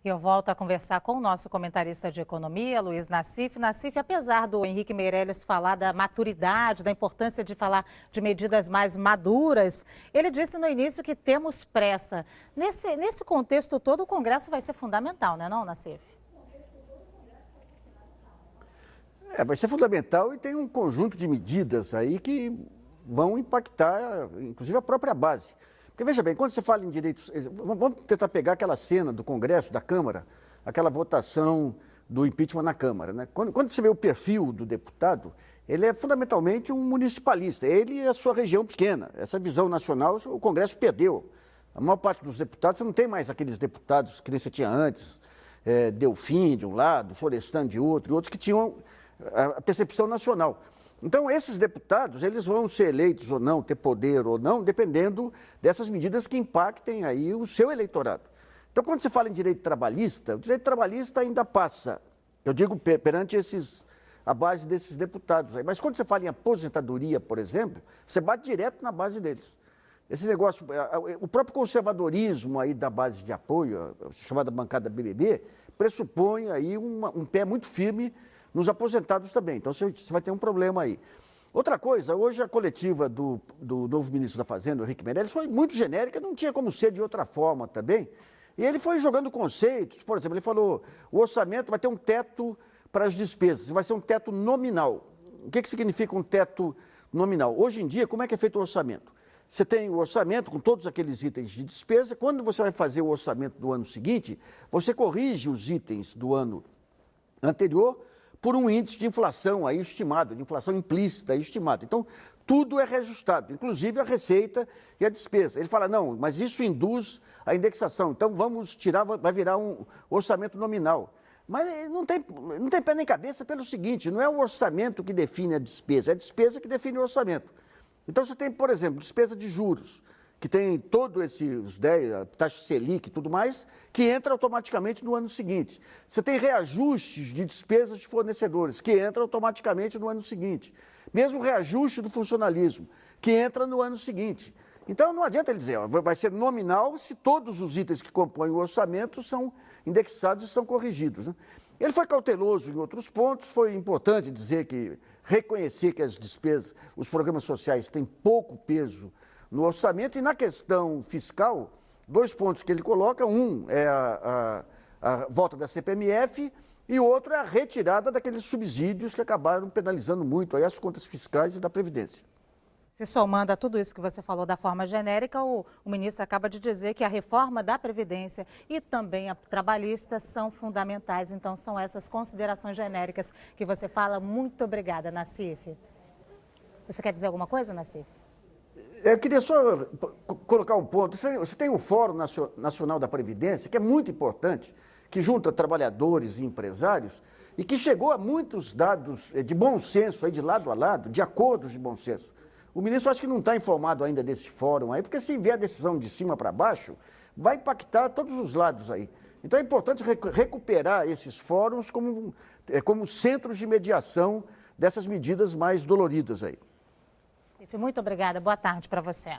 E eu volto a conversar com o nosso comentarista de economia, Luiz Nassif. Nassif, apesar do Henrique Meirelles falar da maturidade, da importância de falar de medidas mais maduras, ele disse no início que temos pressa. Nesse contexto todo, o Congresso vai ser fundamental, não é não, Nassif? Vai ser fundamental e tem um conjunto de medidas aí que vão impactar, inclusive, a própria base. Porque, veja bem, quando você fala em direitos... Vamos tentar pegar aquela cena do Congresso, da Câmara, aquela votação do impeachment na Câmara, né? Quando você vê o perfil do deputado, ele é fundamentalmente um municipalista. Ele e a sua região pequena. Essa visão nacional, o Congresso perdeu. A maior parte dos deputados, você não tem mais aqueles deputados que nem você tinha antes, Delfim de um lado, Florestan de outro, e outros que tinham a percepção nacional. Então, esses deputados, eles vão ser eleitos ou não, ter poder ou não, dependendo dessas medidas que impactem aí o seu eleitorado. Então, quando você fala em direito trabalhista, o direito trabalhista ainda passa, eu digo, perante a base desses deputados aí. Mas quando você fala em aposentadoria, por exemplo, você bate direto na base deles. Esse negócio, o próprio conservadorismo aí da base de apoio, a chamada bancada BBB, pressupõe aí um pé muito firme nos aposentados também. Então, você vai ter um problema aí. Outra coisa, hoje a coletiva do novo ministro da Fazenda, o Henrique Meirelles, foi muito genérica, não tinha como ser de outra forma também. E ele foi jogando conceitos, por exemplo, ele falou, o orçamento vai ter um teto para as despesas, vai ser um teto nominal. O que significa um teto nominal? Hoje em dia, como é que é feito o orçamento? Você tem o orçamento com todos aqueles itens de despesa, quando você vai fazer o orçamento do ano seguinte, você corrige os itens do ano anterior por um índice de inflação aí estimado, de inflação implícita aí estimado. Então, tudo é reajustado, inclusive a receita e a despesa. Ele fala, não, mas isso induz a indexação, então vamos tirar, vai virar um orçamento nominal. Mas não tem pé nem cabeça pelo seguinte, não é o orçamento que define a despesa, é a despesa que define o orçamento. Então, você tem, por exemplo, despesa de juros, que tem todo os 10, a taxa Selic e tudo mais, que entra automaticamente no ano seguinte. Você tem reajustes de despesas de fornecedores, que entra automaticamente no ano seguinte. Mesmo reajuste do funcionalismo, que entra no ano seguinte. Então, não adianta ele dizer, ó, vai ser nominal se todos os itens que compõem o orçamento são indexados e são corrigidos, né? Ele foi cauteloso em outros pontos, foi importante reconhecer que as despesas, os programas sociais têm pouco peso no orçamento, e na questão fiscal, 2 pontos que ele coloca, um é a volta da CPMF e o outro é a retirada daqueles subsídios que acabaram penalizando muito aí as contas fiscais e da Previdência. Se somando a tudo isso que você falou da forma genérica, o ministro acaba de dizer que a reforma da Previdência e também a trabalhista são fundamentais. Então, são essas considerações genéricas que você fala. Muito obrigada, Nassif. Você quer dizer alguma coisa, Nassif? Eu queria só colocar um ponto. Você tem o Fórum Nacional da Previdência, que é muito importante, que junta trabalhadores e empresários e que chegou a muitos dados de bom senso, aí de lado a lado, de acordos de bom senso. O ministro acho que não está informado ainda desse fórum aí, porque se vier a decisão de cima para baixo, vai impactar todos os lados aí. Então é importante recuperar esses fóruns como centros de mediação dessas medidas mais doloridas aí. Muito obrigada. Boa tarde para você.